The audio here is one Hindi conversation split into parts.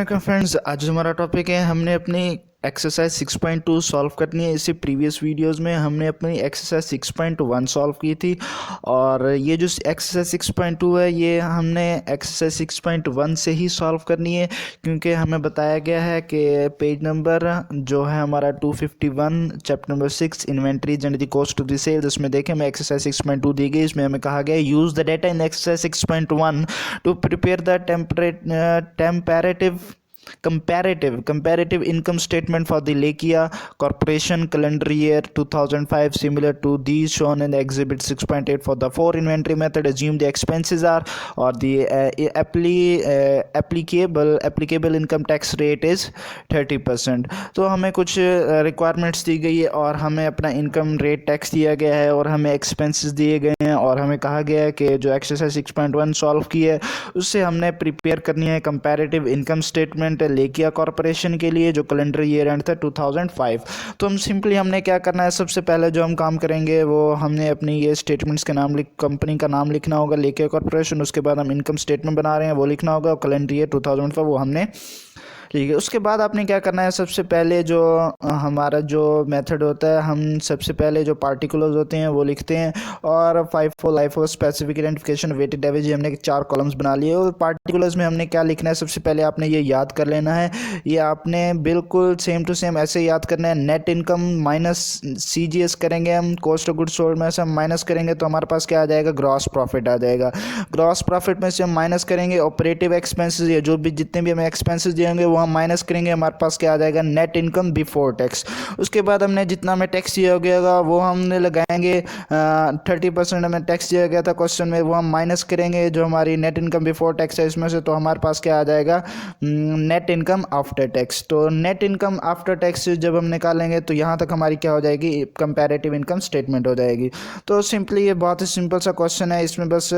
Welcome friends. आज जो हमारा टॉपिक है, हमने अपनी एक्सरसाइज 6.2 सॉल्व करनी है। इससे प्रीवियस वीडियोस में हमने अपनी एक्सरसाइज 6.1 सॉल्व की थी और ये जो एक्सरसाइज 6.2 है ये हमने एक्सरसाइज 6.1 से ही सॉल्व करनी है, क्योंकि हमें बताया गया है कि पेज नंबर जो है हमारा 251 chapter number 6 inventories and the cost of the sales, उसमें देखें हमें एक्सरसाइज 6.2 दी गई। इसमें हमें कहा गया use the data in exercise 6.1 to prepare the comparative income statement for the Lakia Corporation calendar year 2005, similar to these shown in the exhibit 6.8. For the four inventory method, assume the expenses are or the applicable income tax rate is 30%. तो हमें कुछ रिक्वायरमेंट्स दी गई है और हमें अपना इनकम रेट टैक्स दिया गया है और हमें एक्सपेंसेस दिए गए हैं और हमें कहा गया है कि जो एक्सरसाइज 6.1 सॉल्व की है उससे हमने प्रिपेयर करनी है कंपैरेटिव इनकम स्टेटमेंट लेकिया कॉर्पोरेशन के लिए जो कैलेंडर ईयर एंड था 2005। तो हम सिंपली हमने क्या करना है, सबसे पहले जो हम काम करेंगे वो हमने अपनी ये स्टेटमेंट्स के नाम कंपनी का नाम लिखना होगा लेकिया कॉर्पोरेशन। उसके बाद हम इनकम स्टेटमेंट बना रहे हैं वो लिखना होगा, कैलेंडर ईयर 2005 वो हमने, ठीक है। उसके बाद आपने क्या करना है, सबसे पहले जो हमारा जो मेथड होता है, हम सबसे पहले जो पार्टिकुलर्स होते हैं वो लिखते हैं और FIFO LIFO specific identification weighted average हमने 4 कॉलम्स बना लिए। और पार्टिकुलर्स में हमने क्या लिखना है, सबसे पहले आपने ये याद कर लेना है, ये आपने बिल्कुल सेम टू सेम ऐसे याद करना है। नेट इनकम माइनस CGS करेंगे हम, कॉस्ट ऑफ गुड्स सोल्ड में से हम माइनस करेंगे तो हमारे पास क्या आ जाएगा, ग्रॉस प्रॉफिट आ जाएगा। ग्रॉस प्रॉफिट में से हम माइनस करेंगे ऑपरेटिव एक्सपेंसेस, या जो भी जितने भी हमें एक्सपेंसेस दिएंगे वो हम माइनस करेंगे, हमारे पास क्या आ जाएगा, नेट इनकम बिफोर टैक्स। उसके बाद हमने जितना हमें टैक्स दिया गया वो हमने लगाएंगे 30% हमें टैक्स दिया गया था क्वेश्चन में, वो हम माइनस करेंगे जो हमारी नेट इनकम बिफोर टैक्स है इसमें से, तो हमारे पास क्या आ जाएगा, नेट इनकम आफ्टर टैक्स। तो नेट इनकम आफ्टर टैक्स जब हम निकालेंगे तो यहाँ तक हमारी क्या हो जाएगी, कंपैरेटिव इनकम स्टेटमेंट हो जाएगी। तो सिंपली ये बहुत ही सिंपल सा क्वेश्चन है, इसमें बस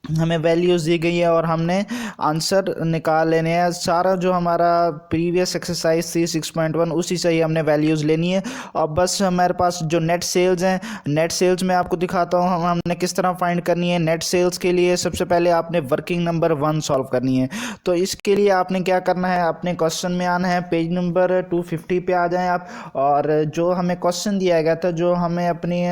हमें वैल्यूज़ दी गई है और हमने आंसर निकाल लेने हैं। सारा जो हमारा प्रीवियस एक्सरसाइज थी 6.1 उसी से ही हमने वैल्यूज़ लेनी है। और बस हमारे पास जो नेट सेल्स हैं, नेट सेल्स में आपको दिखाता हूँ हमने किस तरह फाइंड करनी है। नेट सेल्स के लिए सबसे पहले आपने वर्किंग नंबर 1 सॉल्व करनी है। तो इसके लिए आपने क्या करना है, अपने क्वेश्चन में आना है, पेज नंबर 250 पे आ जाएं आप, और जो हमें क्वेश्चन दिया गया था, जो हमें अपनी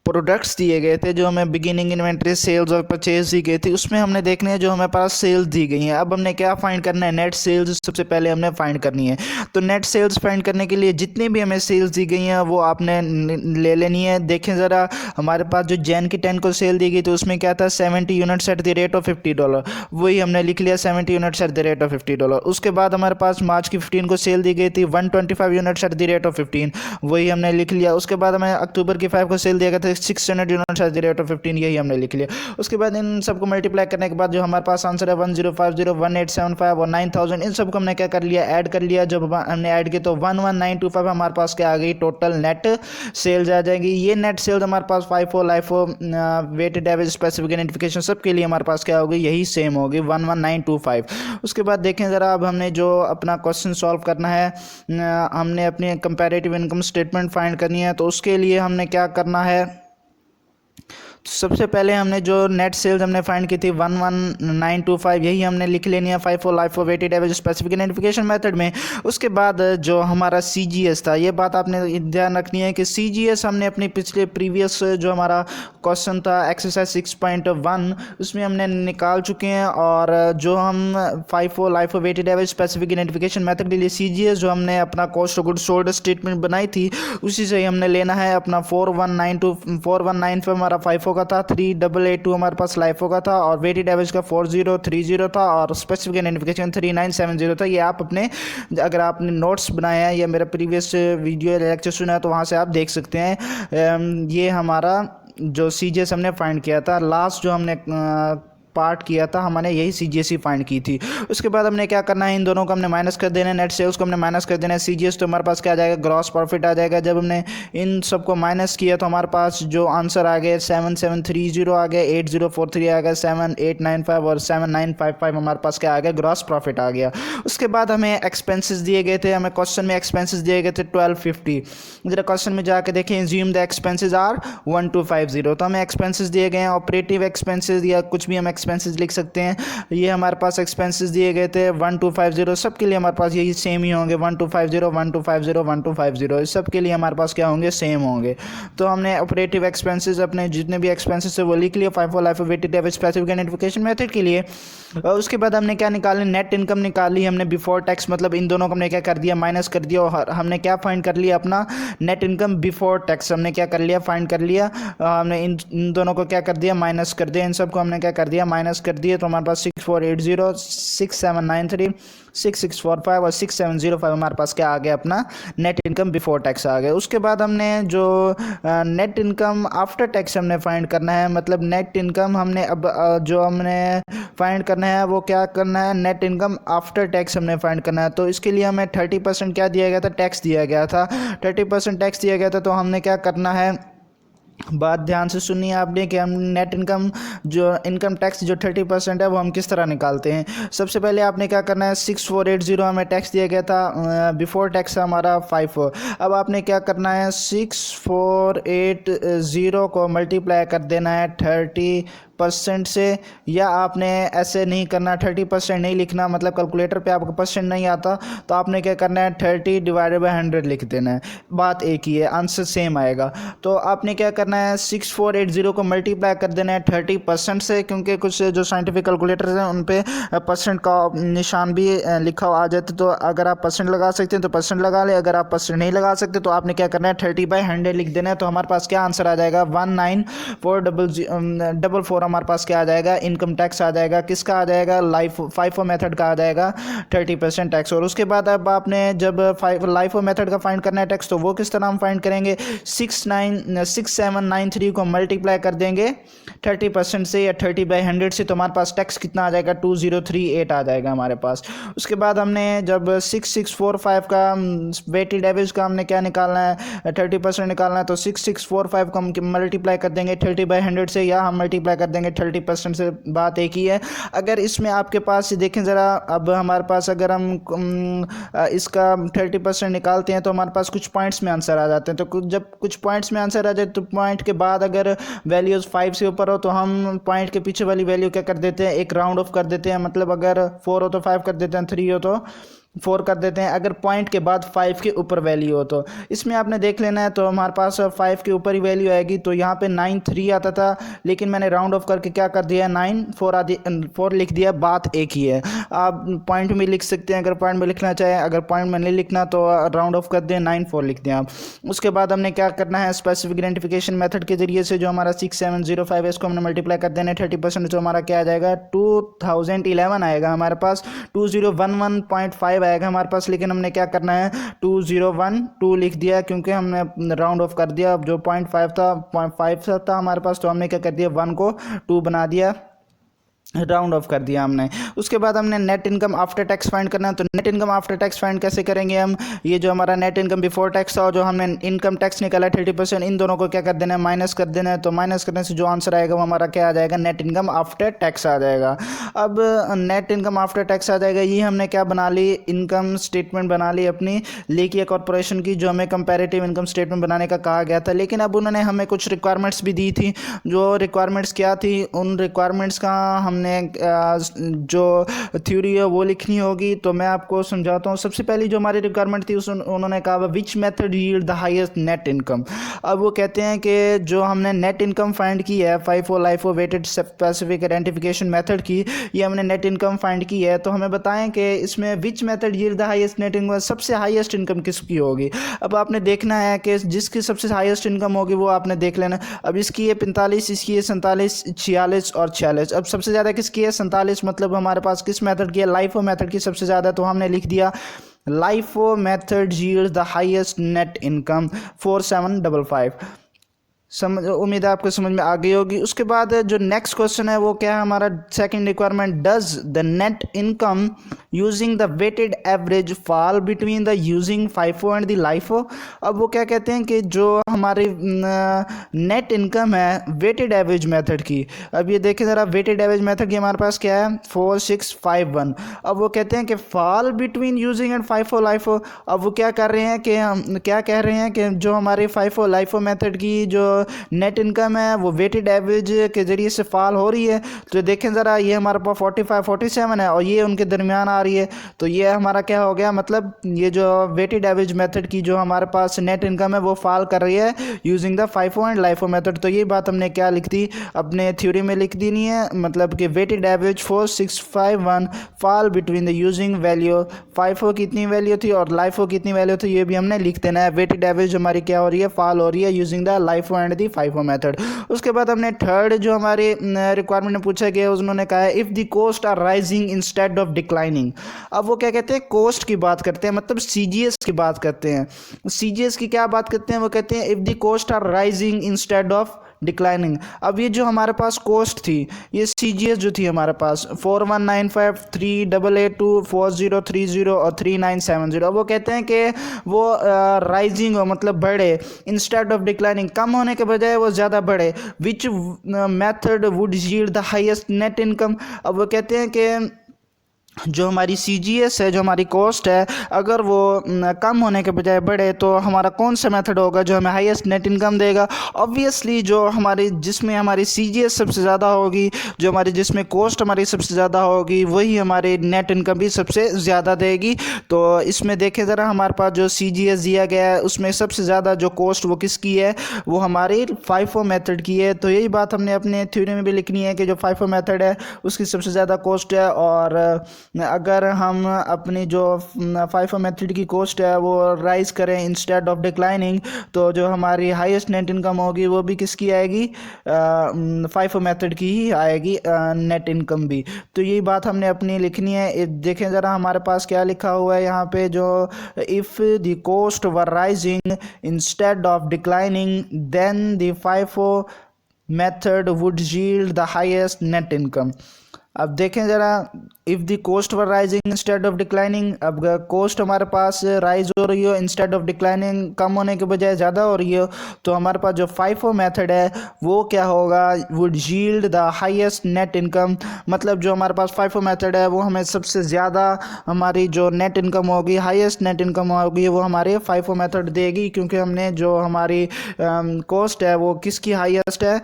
प्रोडक्ट्स दिए गए थे, जो हमें बिगिनिंग इन्वेंट्री सेल्स और परचेज दी गई थी, उसमें हमने देखने हैं जो हमें पास सेल्स दी गई हैं। अब हमने क्या फाइंड करना है, नेट सेल्स सबसे पहले हमने फाइंड करनी है। तो नेट सेल्स फाइंड करने के लिए जितनी भी हमें सेल्स दी गई हैं वो आपने ले लेनी है। देखें ज़रा, हमारे पास जो जैन की 10 को सेल दी गई तो उसमें क्या था, 70 units at the rate of $50, वही हमने लिख लिया 70 units at the rate of $50। उसके बाद हमारे पास मार्च की 15 को सेल दी गई थी 125 units at the rate of 15, वही हमने लिख लिया। उसके बाद हमें अक्टूबर की 5 को सेल दिया गया था 600 units at the rate of 15, यही हमने लिख लिया। उसके बाद इन सबको मल्टीप्लाई करने के बाद जो हमारे पास आंसर है 1050, 1875 और 9000, इन सबको हमने क्या कर लिया, ऐड कर लिया। जब हमने ऐड किया तो 11925 हमारे पास क्या आ गई, टोटल नेट सेल्स आ जाएगी। ये नेट सेल्स हमारे पास FIFO LIFO weighted average specific identification सबके लिए हमारे पास क्या होगी, यही सेम होगी 11925। उसके बाद देखें ज़रा, अब हमने जो अपना क्वेश्चन सॉल्व करना है, हमने अपनी कंपैरेटिव इनकम स्टेटमेंट फाइंड करनी है। तो उसके लिए हमने क्या करना है, सबसे पहले हमने जो नेट सेल्स हमने फाइंड की थी 11925, यही हमने लिख लेनी है FIFO LIFO weighted average specific identification method में। उसके बाद जो हमारा CGS था, ये बात आपने ध्यान रखनी है कि CGS हमने अपनी पिछले प्रीवियस जो हमारा क्वेश्चन था एक्सरसाइज 6.1 उसमें हमने निकाल चुके हैं। और जो हम FIFO LIFO weighted average specific identification method के लिए CGS जो हमने अपना cost of goods sold statement बनाई थी उसी से ही हमने लेना है। अपना 4195 हमारा FIFO का था, 3882 हमारे पास LIFO का था, और वेटेड एवरेज का 4030 था, और स्पेसिफिक आइडेंटिफिकेशन 3970 था। ये आप अपने, अगर आपने नोट्स बनाए हैं या मेरा प्रीवियस वीडियो लेक्चर सुना है तो वहाँ से आप देख सकते हैं। ये हमारा जो CGS हमने फाइंड किया था, लास्ट जो हमने पार्ट किया था हमने यही CGS फाइंड की थी। उसके बाद हमने क्या करना है, इन दोनों को हमने माइनस कर देना है, नेट सेल्स को हमने माइनस कर देना है, CGS तो हमारे पास क्या आ जाएगा, ग्रॉस प्रॉफिट आ जाएगा। जब हमने इन सबको माइनस किया तो हमारे पास जो आंसर आ गया 7730 आ गया, 8043 आ गया, 7895 और 7955 हमारे पास क्या आ गया, ग्रॉस प्रॉफिट आ गया। उसके बाद हमें एक्सपेंसेस दिए गए थे, हमें क्वेश्चन में एक्सपेंसेस दिए गए थे 1250। जरा क्वेश्चन में जाके देखें, एज्यूम द एक्सपेंसेस आर 1250, तो हमें एक्सपेंसेस दिए गए हैं, ऑपरेटिव एक्सपेंसेस या कुछ भी हम एक्सपेंसेस लिख सकते हैं। ये हमारे पास एक्सपेंसेस दिए गए थे 1250, सब के लिए हमारे पास यही सेम ही होंगे, 1250 1250 1250, इस सब के लिए हमारे पास क्या होंगे, सेम होंगे। तो हमने ऑपरेटिव एक्सपेंसेस अपने जितने भी एक्सपेंसेस है वो लिख लिया FIFO LIFO weighted average specific identification method के लिए। और उसके बाद हमने क्या निकाले, नेट इनकम निकाली हमने बिफोर टैक्स, मतलब इन दोनों को हमने क्या कर दिया, माइनस कर दिया। और हमने क्या फाइंड कर लिया, अपना नेट इनकम बिफोर टैक्स हमने क्या कर लिया, फाइंड कर लिया। हमने इन दोनों को क्या कर दिया, माइनस कर दिया। इन सबको हमने क्या कर दिया, माइनस कर दिया। तो हमारे पास 6480 6793 6645 और 6705 हमारे पास क्या आ गया, अपना नेट इनकम बिफोर टैक्स आ गया। उसके बाद हमने जो नेट इनकम आफ्टर टैक्स हमने फाइंड करना है, मतलब नेट इनकम हमने अब जो हमने फाइंड करना है वो क्या करना है, नेट इनकम आफ्टर टैक्स हमने फाइंड करना है। तो इसके लिए हमें 30% क्या दिया गया था, टैक्स दिया गया था, 30% टैक्स दिया गया था। तो हमने क्या करना है, बात ध्यान से सुनिए आपने कि हम नेट इनकम जो इनकम टैक्स जो 30% है वो हम किस तरह निकालते हैं। सबसे पहले आपने क्या करना है, 6480 हमें टैक्स दिया गया था, बिफोर टैक्स हमारा 5। अब आपने क्या करना है, 6480 को मल्टीप्लाई कर देना है 30% से, या आपने ऐसे नहीं करना, 30% नहीं लिखना, मतलब कैलकुलेटर पे आपको परसेंट नहीं आता, तो आपने क्या करना है 30 डिवाइडेड बाई 100 लिख देना है। बात एक ही है, आंसर सेम आएगा। तो आपने क्या करना है, 6480 को मल्टीप्लाई कर देना है 30% से, क्योंकि कुछ जो साइंटिफिक कैलकुलेटर्स हैं उन पे परसेंट का निशान भी लिखा आ जाता है। तो अगर आप परसेंट लगा सकते हैं तो परसेंट लगा ले, अगर आप परसेंट नहीं लगा सकते तो आपने क्या करना है 30/100 लिख देना है। तो हमारे पास क्या आंसर आ जाएगा, 19444 हमारे पास क्या आ जाएगा, इनकम टैक्स आ जाएगा। किसका आ जाएगा, FIFO मेथड का आ जाएगा 30% टैक्स। और उसके बाद अब आपने जब LIFO मेथड का फाइंड करना है टैक्स, तो वो किस तरह हम फाइंड करेंगे, 6793 को मल्टीप्लाई कर देंगे 30% से या 30/100 से, तो हमारे पास टैक्स कितना आ जाएगा, 2038 आ जाएगा हमारे पास। उसके बाद हमने जब 6645 का वेटेड एवरेज का हमने क्या निकालना है, 30% निकालना है। तो 6645 को हम मल्टीप्लाई कर देंगे 30/100 से, या हम मल्टीप्लाई कर देंगे 30% से। बात एक ही है। अगर इसमें आपके पास देखें ज़रा, अब हमारे पास अगर हम इसका 30% निकालते हैं तो हमारे पास कुछ पॉइंट्स में आंसर आ जाते हैं। तो जब कुछ पॉइंट्स में आंसर आ जाए तो पॉइंट के बाद अगर वैल्यूज़ 5 से ऊपर हो तो हम पॉइंट के पीछे वाली वैल्यू क्या कर देते हैं, एक राउंड ऑफ कर देते हैं। मतलब अगर 4 हो तो 5 कर देते हैं, 3 हो तो 4 कर देते हैं, अगर पॉइंट के बाद 5 के ऊपर वैल्यू हो तो। इसमें आपने देख लेना है, तो हमारे पास 5 के ऊपर ही वैल्यू आएगी। तो यहाँ पे 93 आता था, लेकिन मैंने राउंड ऑफ करके क्या कर दिया, 4 लिख दिया। बात एक ही है, आप पॉइंट में लिख सकते हैं अगर पॉइंट में लिखना चाहें, अगर पॉइंट में नहीं लिखना तो राउंड ऑफ कर दें, 94 लिख दें आप। उसके बाद हमने क्या करना है, स्पेसिफिक आइडेंटिफिकेशन मेथड के जरिए से जो हमारा 6705 है इसको हमने मल्टीप्लाई कर देना है 30%, जो हमारा क्या आ जाएगा, 2011 आएगा हमारे पास, 2011.5 आएगा हमारे पास। लेकिन हमने क्या करना है, 2012 लिख दिया, क्योंकि हमने राउंड ऑफ कर दिया। जो 0.5 था हमारे पास, तो हमने क्या कर दिया, 1 को 2 बना दिया, राउंड ऑफ कर दिया हमने। उसके बाद हमने net income after tax find करना है। तो net income after tax find कैसे करेंगे हम, ये जो हमारा नेट इनकम बिफोर टैक्स था और जो हमने इनकम टैक्स निकाला 30%, इन दोनों को क्या कर देना है, माइनस कर देना है। तो माइनस करने से जो आंसर आएगा वो हमारा क्या आ जाएगा, नेट इनकम आफ्टर टैक्स आ जाएगा। अब नेट इनकम आफ्टर टैक्स आ जाएगा, ये हमने क्या बना ली, इनकम स्टेटमेंट बना ली अपनी लेकिया कॉर्पोरेशन की, जो हमें कंपैरेटिव इनकम स्टेटमेंट बनाने का कहा गया था। लेकिन अब उन्होंने हमें कुछ रिक्वायरमेंट्स भी दी थी। जो रिक्वायरमेंट्स क्या थी, उन रिक्वायरमेंट्स का हमने जो थ्योरी है वो लिखनी होगी। तो मैं आपको समझाता हूँ। सबसे पहली जो हमारी रिक्वायरमेंट थी उन्होंने कहा which method yield the highest net income. अब वो कहते हैं कि जो हमने नेट इनकम फाइंड की है FIFO LIFO weighted specific identification method की, ये हमने नेट इनकम फाइंड की है। तो हमें बताएं कि इसमें which method yield the highest net income, सबसे हाईएस्ट इनकम किसकी होगी। अब आपने देखना है कि जिसकी सबसे हाईएस्ट इनकम होगी वो आपने देख लेना। अब इसकी है 45, इसकी है 47, 46 और 46। अब सबसे ज़्यादा किसकी है, 47, मतलब हमारे पास किस मेथड की है, LIFO मेथड की सबसे ज़्यादा। तो हमने लिख दिया LIFO method yields the highest net income 4755। समझ, उम्मीद है आपको समझ में आ गई होगी। उसके बाद जो नेक्स्ट क्वेश्चन है वो क्या है हमारा, second requirement, does the net income using the weighted average fall between the using FIFO and the LIFO. अब वो क्या कहते हैं कि जो हमारी नेट इनकम है वेटेड एवरेज मेथड की, अब ये देखें ज़रा, वेटेड एवरेज मेथड की हमारे पास क्या है 4651। अब वो कहते हैं कि fall between using and FIFO LIFO. अब वो क्या कर रहे हैं कि हम क्या कह रहे हैं कि जो हमारे फाइफो लाइफो मेथड की जो नेट इनकम है वो वेटेड एवरेज के ज़रिए से फॉल हो रही है। तो देखें ज़रा, ये हमारे पास 45 47 है और ये उनके दरमियान आ रही है। तो ये हमारा क्या हो गया, मतलब ये जो वेटेड एवरेज मेथड की जो हमारे पास नेट इनकम है वो फॉल कर रही है using the FIFO and LIFO method. तो ये बात हमने क्या लिख दी, अपने थ्योरी में लिख दी नहीं है, मतलब कि weighted average 4651 fall between the using value, FIFO की इतनी वैल्यू थी और लाइफो की इतनी वैल्यू थी, ये भी हमने लिख देना है। वेटेड एवरेज हमारी क्या हो रही है, फॉल हो रही है using the LIFO and the FIFO method. उसके बाद हमने थर्ड जो हमारे रिक्वायरमेंट में पूछा गया, उन्होंने कहा है if the cost are rising instead of declining. अब वो क्या कहते हैं, कोस्ट की बात करते हैं, मतलब सीजीएस की बात करते हैं। सीजीएस की क्या बात करते हैं, वो कहते हैं if the cost are rising instead of declining. अब ये जो हमारे पास कोस्ट थी, ये सीजीएस जो थी हमारे पास 419538824030 और 3970। अब वो कहते हैं कि वो राइजिंग हो, मतलब बढ़े, इंस्टेड ऑफ डिक्लाइनिंग, कम होने के बजाय वो ज़्यादा बढ़े। Which method would yield the highest net income. अब वो कहते हैं कि जो हमारी सीजीएस है, जो हमारी कॉस्ट है, अगर वो कम होने के बजाय बढ़े तो हमारा कौन सा मेथड होगा जो हमें हाईएस्ट नेट इनकम देगा। ऑब्वियसली जो हमारी जिसमें हमारी सीजीएस सबसे ज़्यादा होगी, जो हमारी जिसमें कॉस्ट हमारी सबसे ज़्यादा होगी, वही हमारे नेट इनकम भी सबसे ज़्यादा देगी। तो इसमें देखें ज़रा, हमारे पास जो सीजीएस दिया गया है उसमें सबसे ज़्यादा जो कॉस्ट वो किसकी है, वो हमारी फाइफो मेथड की है। तो यही बात हमने अपने थ्योरी में भी लिखनी है कि जो फाइफो मेथड है उसकी सबसे ज़्यादा कॉस्ट है। और अगर हम अपनी जो फाइफो मेथड की कॉस्ट है वो राइज करें इंस्टेड ऑफ डिक्लाइनिंग, तो जो हमारी हाईएस्ट नेट इनकम होगी वो भी किसकी आएगी, फाइफो मेथड की ही आएगी नेट इनकम भी। तो यही बात हमने अपनी लिखनी है। देखें ज़रा हमारे पास क्या लिखा हुआ है यहाँ पे, जो if the cost were rising instead of declining then the FIFO method would yield the highest net income. अब देखें ज़रा, if the cost were rising instead of declining, अब कोस्ट हमारे पास राइज हो रही हो इंस्टेड ऑफ डिक्लाइनिंग, कम होने के बजाय ज़्यादा हो रही हो, तो हमारे पास जो फाइफो मेथड है वो क्या होगा, would yield the highest net income. मतलब जो हमारे पास फाइफो मेथड है वो हमें सबसे ज़्यादा हमारी जो नेट इनकम होगी, हाईएस्ट नेट इनकम होगी, वो हमारे फाइफो मेथड देगी, क्योंकि हमने जो हमारी कॉस्ट है वो किसकी हाईएस्ट है,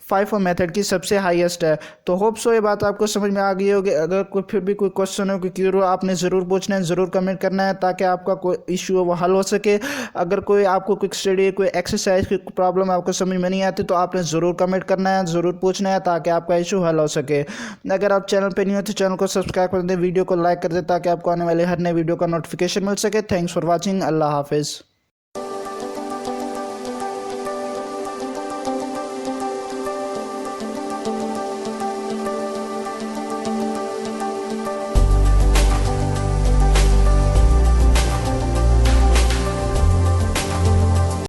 फाइफो मेथड की सबसे हाईएस्ट है। तो होप सो ये बात आपको समझ में आ गई होगी। अगर कोई फिर भी कोई क्वेश्चन हो, कोई क्यूरी हो, आपने ज़रूर पूछना है, ज़रूर कमेंट करना है, ताकि आपका कोई इशू हो वो हल हो सके। अगर कोई आपको कोई स्टडी, कोई एक्सरसाइज की प्रॉब्लम आपको समझ में नहीं आती, तो आपने ज़रूर कमेंट करना है, ज़रूर पूछना है, ताकि आपका इशू हल हो सके। अगर आप चैनल पर नहीं हो तो चैनल को सब्सक्राइब कर दें, वीडियो को लाइक कर दें, ताकि आपको आने वाले हर नए वीडियो का नोटिफिकेशन मिल सके। Thanks for watching. अल्लाह हाफिज़।